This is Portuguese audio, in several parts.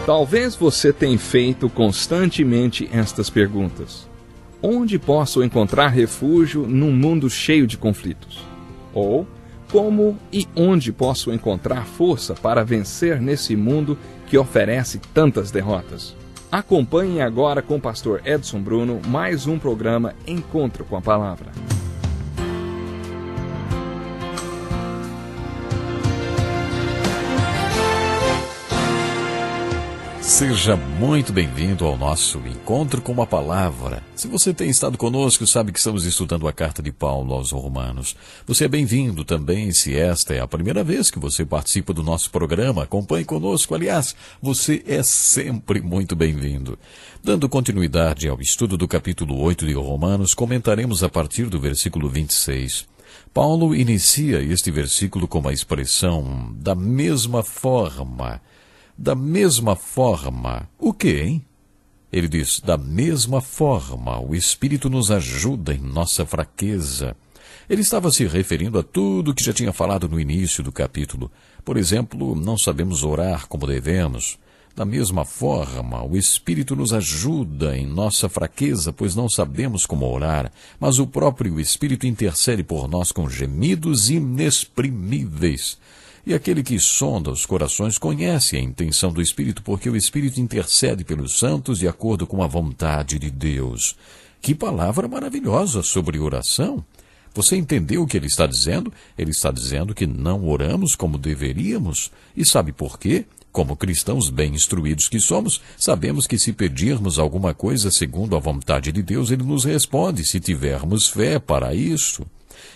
Talvez você tenha feito constantemente estas perguntas. Onde posso encontrar refúgio num mundo cheio de conflitos? Ou, como e onde posso encontrar força para vencer nesse mundo que oferece tantas derrotas? Acompanhe agora com o pastor Edson Bruno mais um programa Encontro com a Palavra. Seja muito bem-vindo ao nosso Encontro com a Palavra. Se você tem estado conosco, sabe que estamos estudando a carta de Paulo aos Romanos. Você é bem-vindo também se esta é a primeira vez que você participa do nosso programa. Acompanhe conosco, aliás, você é sempre muito bem-vindo. Dando continuidade ao estudo do capítulo 8 de Romanos, comentaremos a partir do versículo 26. Paulo inicia este versículo com a expressão da mesma forma. Da mesma forma, o quê, hein? Ele diz, da mesma forma, o Espírito nos ajuda em nossa fraqueza. Ele estava se referindo a tudo que já tinha falado no início do capítulo. Por exemplo, não sabemos orar como devemos. Da mesma forma, o Espírito nos ajuda em nossa fraqueza, pois não sabemos como orar, mas o próprio Espírito intercede por nós com gemidos inexprimíveis. E aquele que sonda os corações conhece a intenção do Espírito, porque o Espírito intercede pelos santos de acordo com a vontade de Deus. Que palavra maravilhosa sobre oração! Você entendeu o que ele está dizendo? Ele está dizendo que não oramos como deveríamos. E sabe por quê? Como cristãos bem instruídos que somos, sabemos que se pedirmos alguma coisa segundo a vontade de Deus, ele nos responde, se tivermos fé para isso.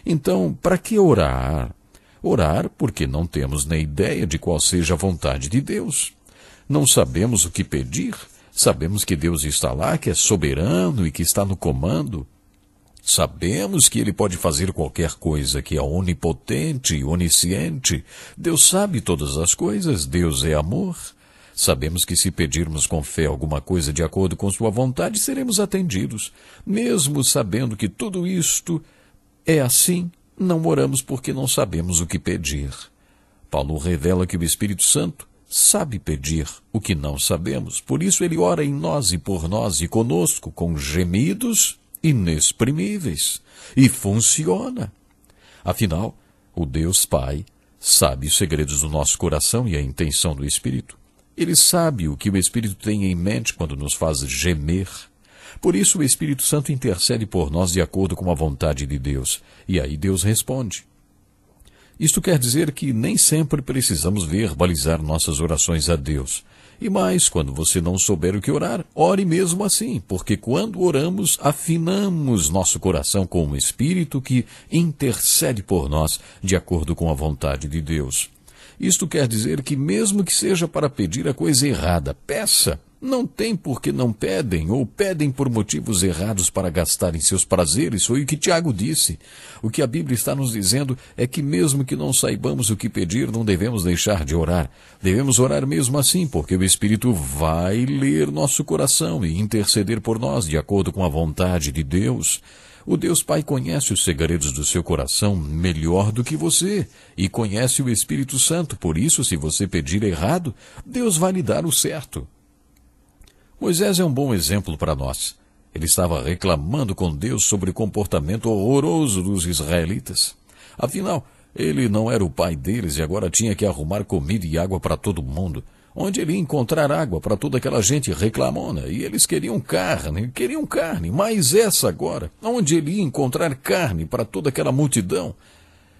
Então, para que orar? Orar porque não temos nem ideia de qual seja a vontade de Deus. Não sabemos o que pedir. Sabemos que Deus está lá, que é soberano e que está no comando. Sabemos que Ele pode fazer qualquer coisa, que é onipotente e onisciente. Deus sabe todas as coisas, Deus é amor. Sabemos que se pedirmos com fé alguma coisa de acordo com sua vontade, seremos atendidos. Mesmo sabendo que tudo isto é assim, não oramos porque não sabemos o que pedir. Paulo revela que o Espírito Santo sabe pedir o que não sabemos. Por isso ele ora em nós e por nós e conosco com gemidos inexprimíveis. E funciona. Afinal, o Deus Pai sabe os segredos do nosso coração e a intenção do Espírito. Ele sabe o que o Espírito tem em mente quando nos faz gemer. Por isso o Espírito Santo intercede por nós de acordo com a vontade de Deus. E aí Deus responde. Isto quer dizer que nem sempre precisamos verbalizar nossas orações a Deus. E mais, quando você não souber o que orar, ore mesmo assim, porque quando oramos, afinamos nosso coração com o Espírito que intercede por nós de acordo com a vontade de Deus. Isto quer dizer que mesmo que seja para pedir a coisa errada, peça. Não tem por que não pedem, ou pedem por motivos errados para gastarem seus prazeres, foi o que Tiago disse. O que a Bíblia está nos dizendo é que mesmo que não saibamos o que pedir, não devemos deixar de orar. Devemos orar mesmo assim, porque o Espírito vai ler nosso coração e interceder por nós de acordo com a vontade de Deus. O Deus Pai conhece os segredos do seu coração melhor do que você e conhece o Espírito Santo. Por isso, se você pedir errado, Deus vai lhe dar o certo. Moisés é um bom exemplo para nós. Ele estava reclamando com Deus sobre o comportamento horroroso dos israelitas. Afinal, ele não era o pai deles e agora tinha que arrumar comida e água para todo mundo. Onde ele ia encontrar água para toda aquela gente reclamona? E eles queriam carne, mas essa agora, onde ele ia encontrar carne para toda aquela multidão?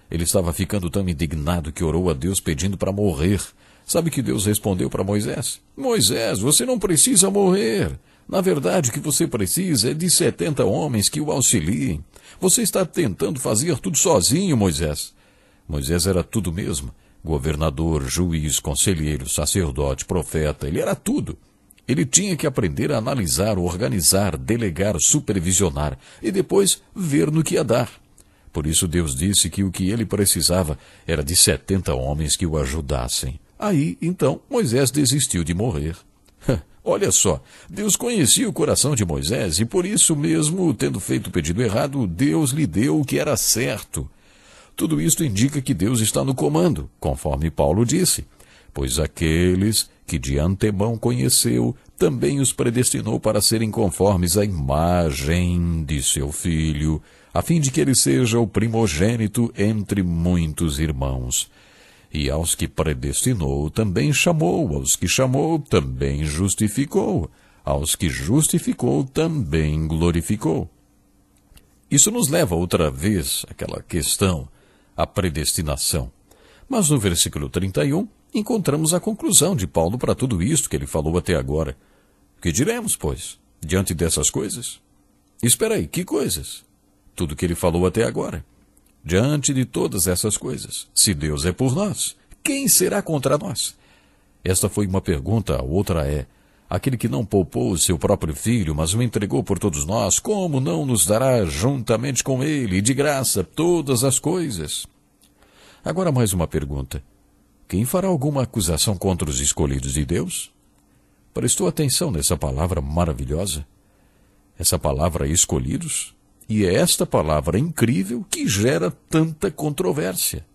Ele estava ficando tão indignado que orou a Deus pedindo para morrer. Sabe que Deus respondeu para Moisés? Moisés, você não precisa morrer. Na verdade, o que você precisa é de 70 homens que o auxiliem. Você está tentando fazer tudo sozinho, Moisés. Moisés era tudo mesmo. Governador, juiz, conselheiro, sacerdote, profeta, ele era tudo. Ele tinha que aprender a analisar, organizar, delegar, supervisionar e depois ver no que ia dar. Por isso Deus disse que o que ele precisava era de 70 homens que o ajudassem. Aí, então, Moisés desistiu de morrer. Olha só, Deus conhecia o coração de Moisés e por isso mesmo, tendo feito o pedido errado, Deus lhe deu o que era certo. Tudo isto indica que Deus está no comando, conforme Paulo disse. Pois aqueles que de antemão conheceu, também os predestinou para serem conformes à imagem de seu Filho, a fim de que ele seja o primogênito entre muitos irmãos. E aos que predestinou, também chamou, aos que chamou, também justificou, aos que justificou, também glorificou. Isso nos leva outra vez àquela questão, a predestinação. Mas no versículo 31, encontramos a conclusão de Paulo para tudo isto que ele falou até agora. Que diremos, pois, diante dessas coisas? Espera aí, que coisas? Tudo que ele falou até agora. Diante de todas essas coisas, se Deus é por nós, quem será contra nós? Esta foi uma pergunta, a outra é: aquele que não poupou o seu próprio filho, mas o entregou por todos nós, como não nos dará juntamente com ele, e de graça, todas as coisas? Agora mais uma pergunta. Quem fará alguma acusação contra os escolhidos de Deus? Prestou atenção nessa palavra maravilhosa? Essa palavra escolhidos? E é esta palavra incrível que gera tanta controvérsia.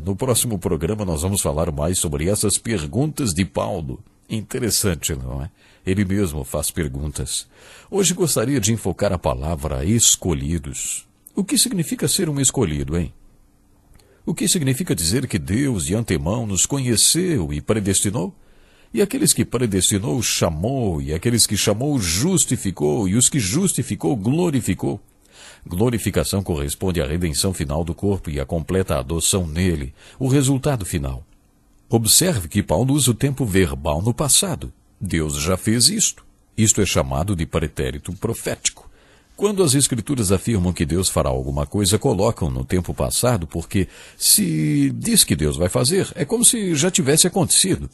No próximo programa nós vamos falar mais sobre essas perguntas de Paulo. Interessante, não é? Ele mesmo faz perguntas. Hoje gostaria de enfocar a palavra escolhidos. O que significa ser um escolhido, hein? O que significa dizer que Deus de antemão nos conheceu e predestinou? E aqueles que predestinou chamou, e aqueles que chamou justificou, e os que justificou glorificou. Glorificação corresponde à redenção final do corpo e à completa adoção nele, o resultado final. Observe que Paulo usa o tempo verbal no passado. Deus já fez isto. Isto é chamado de pretérito profético. Quando as Escrituras afirmam que Deus fará alguma coisa, colocam no tempo passado, porque se diz que Deus vai fazer, é como se já tivesse acontecido.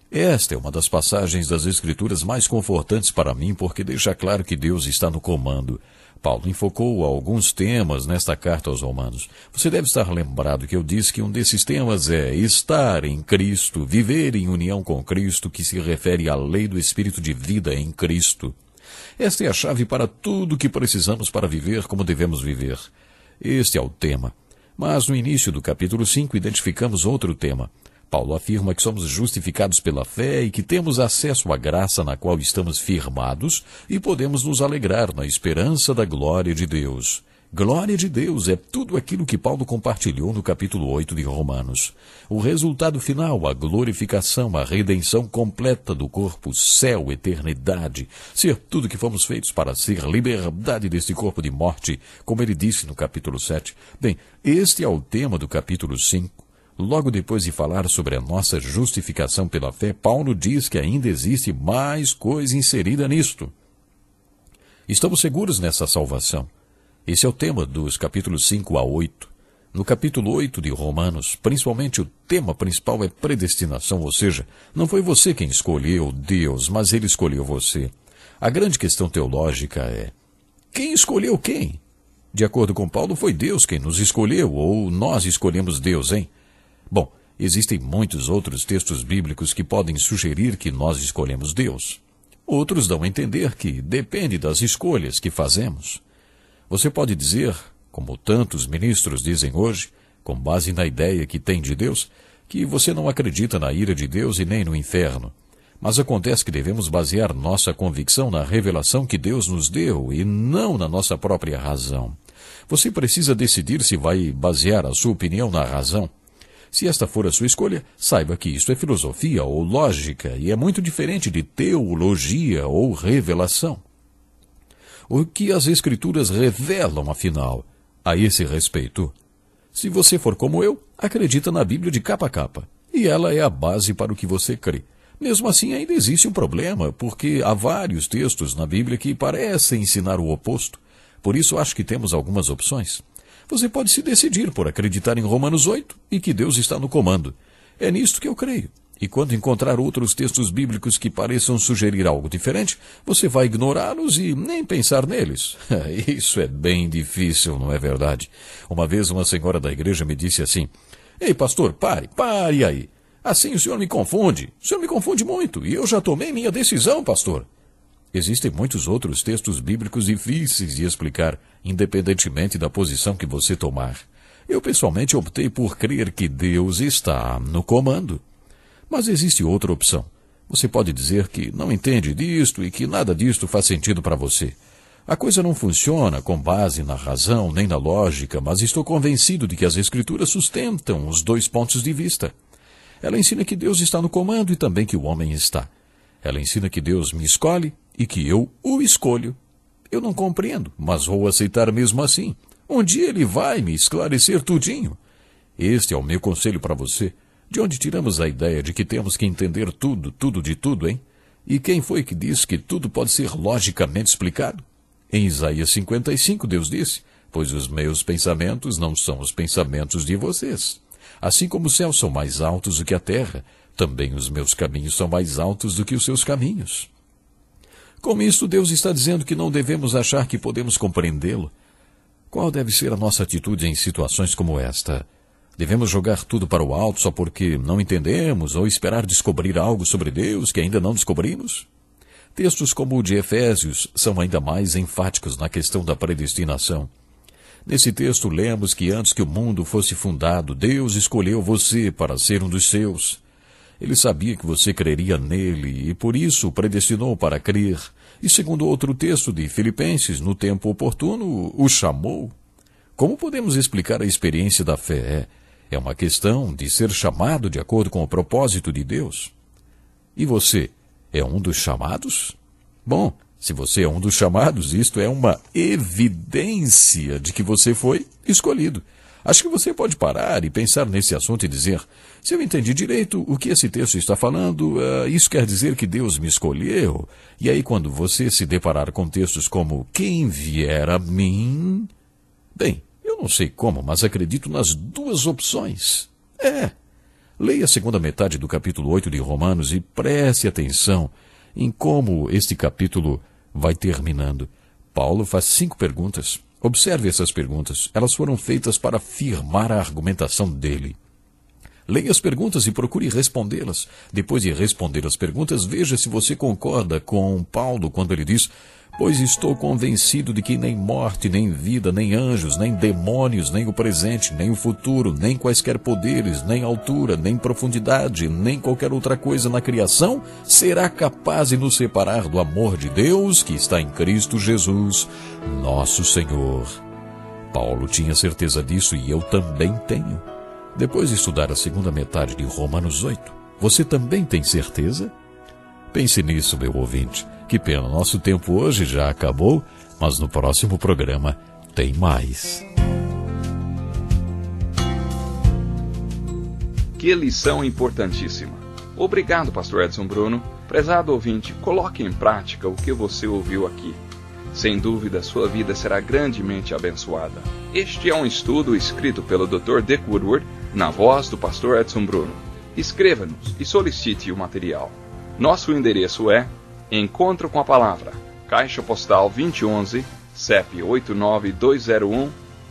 Esta é uma das passagens das Escrituras mais confortantes para mim, porque deixa claro que Deus está no comando. Paulo enfocou alguns temas nesta carta aos Romanos. Você deve estar lembrado que eu disse que um desses temas é estar em Cristo, viver em união com Cristo, que se refere à lei do Espírito de vida em Cristo. Esta é a chave para tudo o que precisamos para viver como devemos viver. Este é o tema. Mas no início do capítulo 5 identificamos outro tema. Paulo afirma que somos justificados pela fé e que temos acesso à graça na qual estamos firmados e podemos nos alegrar na esperança da glória de Deus. Glória de Deus é tudo aquilo que Paulo compartilhou no capítulo 8 de Romanos. O resultado final, a glorificação, a redenção completa do corpo, céu, eternidade, ser tudo que fomos feitos para ser, liberdade deste corpo de morte, como ele disse no capítulo 7. Bem, este é o tema do capítulo 5. Logo depois de falar sobre a nossa justificação pela fé, Paulo diz que ainda existe mais coisa inserida nisto. Estamos seguros nessa salvação. Esse é o tema dos capítulos 5 a 8. No capítulo 8 de Romanos, principalmente o tema principal é predestinação, ou seja, não foi você quem escolheu Deus, mas ele escolheu você. A grande questão teológica é: quem escolheu quem? De acordo com Paulo, foi Deus quem nos escolheu, ou nós escolhemos Deus, hein? Bom, existem muitos outros textos bíblicos que podem sugerir que nós escolhemos Deus. Outros dão a entender que depende das escolhas que fazemos. Você pode dizer, como tantos ministros dizem hoje, com base na ideia que tem de Deus, que você não acredita na ira de Deus e nem no inferno. Mas acontece que devemos basear nossa convicção na revelação que Deus nos deu e não na nossa própria razão. Você precisa decidir se vai basear a sua opinião na razão. Se esta for a sua escolha, saiba que isto é filosofia ou lógica e é muito diferente de teologia ou revelação. O que as Escrituras revelam, afinal, a esse respeito? Se você for como eu, acredita na Bíblia de capa a capa, e ela é a base para o que você crê. Mesmo assim, ainda existe um problema, porque há vários textos na Bíblia que parecem ensinar o oposto. Por isso, acho que temos algumas opções. Você pode se decidir por acreditar em Romanos 8 e que Deus está no comando. É nisto que eu creio. E quando encontrar outros textos bíblicos que pareçam sugerir algo diferente, você vai ignorá-los e nem pensar neles. Isso é bem difícil, não é verdade? Uma vez uma senhora da igreja me disse assim: "Ei, pastor, pare aí. Assim o senhor me confunde. O senhor me confunde muito e eu já tomei minha decisão, pastor." Existem muitos outros textos bíblicos difíceis de explicar, independentemente da posição que você tomar. Eu pessoalmente optei por crer que Deus está no comando. Mas existe outra opção. Você pode dizer que não entende disto e que nada disto faz sentido para você. A coisa não funciona com base na razão nem na lógica, mas estou convencido de que as Escrituras sustentam os dois pontos de vista. Ela ensina que Deus está no comando e também que o homem está. Ela ensina que Deus me escolhe e que eu o escolho. Eu não compreendo, mas vou aceitar mesmo assim. Um dia ele vai me esclarecer tudinho. Este é o meu conselho para você. De onde tiramos a ideia de que temos que entender tudo, tudo de tudo, hein? E quem foi que disse que tudo pode ser logicamente explicado? Em Isaías 55, Deus disse, pois os meus pensamentos não são os pensamentos de vocês. Assim como os céus são mais altos do que a terra, também os meus caminhos são mais altos do que os seus caminhos. Com isto, Deus está dizendo que não devemos achar que podemos compreendê-lo. Qual deve ser a nossa atitude em situações como esta? Devemos jogar tudo para o alto só porque não entendemos ou esperar descobrir algo sobre Deus que ainda não descobrimos? Textos como o de Efésios são ainda mais enfáticos na questão da predestinação. Nesse texto lemos que antes que o mundo fosse fundado, Deus escolheu você para ser um dos seus. Ele sabia que você creria nele e por isso o predestinou para crer. E segundo outro texto de Filipenses, no tempo oportuno, o chamou. Como podemos explicar a experiência da fé? É uma questão de ser chamado de acordo com o propósito de Deus. E você? É um dos chamados? Bom, se você é um dos chamados, isto é uma evidência de que você foi escolhido. Acho que você pode parar e pensar nesse assunto e dizer, se eu entendi direito o que esse texto está falando, isso quer dizer que Deus me escolheu. E aí quando você se deparar com textos como, quem vier a mim... Bem, eu não sei como, mas acredito nas duas opções. Leia a segunda metade do capítulo 8 de Romanos e preste atenção em como este capítulo vai terminando. Paulo faz 5 perguntas. Observe essas perguntas. Elas foram feitas para afirmar a argumentação dele. Leia as perguntas e procure respondê-las. Depois de responder as perguntas, veja se você concorda com Paulo quando ele diz: pois estou convencido de que nem morte, nem vida, nem anjos, nem demônios, nem o presente, nem o futuro, nem quaisquer poderes, nem altura, nem profundidade, nem qualquer outra coisa na criação será capaz de nos separar do amor de Deus que está em Cristo Jesus, nosso Senhor. Paulo tinha certeza disso e eu também tenho. Depois de estudar a segunda metade de Romanos 8, você também tem certeza? Pense nisso, meu ouvinte. Que pena, nosso tempo hoje já acabou, mas no próximo programa tem mais. Que lição importantíssima. Obrigado, Pastor Edson Bruno. Prezado ouvinte, coloque em prática o que você ouviu aqui. Sem dúvida, sua vida será grandemente abençoada. Este é um estudo escrito pelo Dr. Dick Woodward, na voz do Pastor Edson Bruno. Escreva-nos e solicite o material. Nosso endereço é Encontro com a Palavra, Caixa Postal 2011, CEP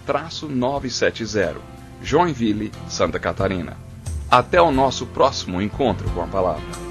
89201-970, Joinville, Santa Catarina. Até o nosso próximo Encontro com a Palavra.